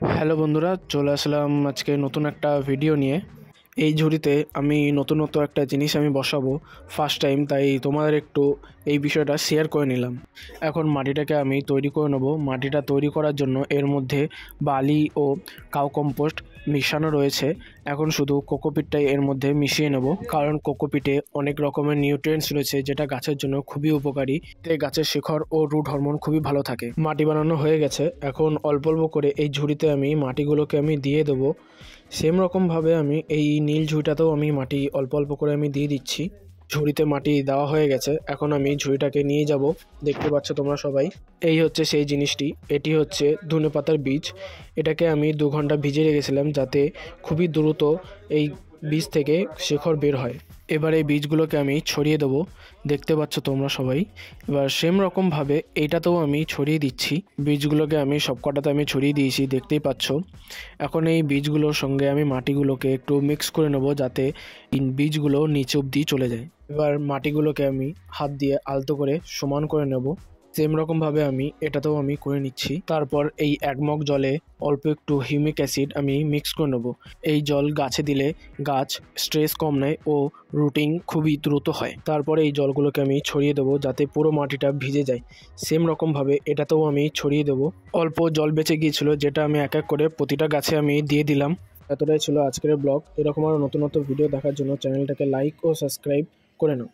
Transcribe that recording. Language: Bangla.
হ্যালো বন্ধুরা, চলে আসলাম আজকে নতুন একটা ভিডিও নিয়ে। এই ঝুড়িতে আমি নতুনত্ব একটা জিনিস আমি বসাবো ফার্স্ট টাইম, তাই তোমাদের একটু এই বিষয়টা শেয়ার করে নিলাম। এখন মাটিটাকে আমি তৈরি করে নেব। মাটিটা তৈরি করার জন্য এর মধ্যে বালি ও কাউ কম্পোস্ট মিশানো রয়েছে। এখন শুধু কোকোপিটটাই এর মধ্যে মিশিয়ে নেব, কারণ কোকোপিটে অনেক রকমের নিউট্রিয়েন্টস রয়েছে যেটা গাছের জন্য খুবই উপকারী। এতে গাছের শিকড় ও রুট হরমোন খুবই ভালো থাকে। মাটি বানানো হয়ে গেছে, এখন অল্প অল্প করে এই ঝুড়িতে আমি মাটিগুলোকে আমি দিয়ে দেবো। সেম রকমভাবে আমি এই নীল ঝুড়িটাতেও আমি মাটি অল্প অল্প করে আমি দিয়ে দিচ্ছি। ঝুড়িতে মাটি দেওয়া হয়ে গেছে, এখন আমি ঝুড়িটাকে নিয়ে যাব। দেখতে পাচ্ছ তোমরা সবাই, এই হচ্ছে সেই জিনিসটি। এটি হচ্ছে ধনেপাতার বীজ। এটাকে আমি 2 ঘন্টা ভিজিয়ে রেখেছিলাম যাতে খুবই দ্রুত এই বীজ থেকে শিকড় বের হয়। এবার এই বীজগুলোকে আমি ছড়িয়ে দেবো। দেখতে পাচ্ছ তোমরা সবাই। এবার সেম রকমভাবে এইটাতেও আমি ছড়িয়ে দিচ্ছি। বীজগুলোকে আমি সবকটাতে আমি ছড়িয়ে দিয়েছি, দেখতেই পাচ্ছ। এখন এই বীজগুলোর সঙ্গে আমি মাটিগুলোকে একটু মিক্স করে নেবো যাতে বীজগুলো নিচে অবধি চলে যায়। এবার মাটিগুলোকে আমি হাত দিয়ে আলতো করে সমান করে নেব। সেম রকমভাবে আমি এটাতেও আমি করে নিচ্ছি। তারপর এই 1 মগ জলে অল্প একটু হিউমিক অ্যাসিড আমি মিক্স করে নেব। এই জল গাছে দিলে গাছ স্ট্রেস কম নেয় ও রুটিং খুবই দ্রুত হয়। তারপরে এই জলগুলোকে আমি ছড়িয়ে দেবো যাতে পুরো মাটিটা ভিজে যায়। সেম রকমভাবে এটাতেও আমি ছড়িয়ে দেবো। অল্প জল বেঁচে গিয়েছিল, যেটা আমি এক এক করে প্রতিটা গাছে আমি দিয়ে দিলাম। এতটাই ছিল আজকের ব্লগ। এরকম আরও নতুন নতুন ভিডিও দেখার জন্য চ্যানেলটাকে লাইক ও সাবস্ক্রাইব করে নাও।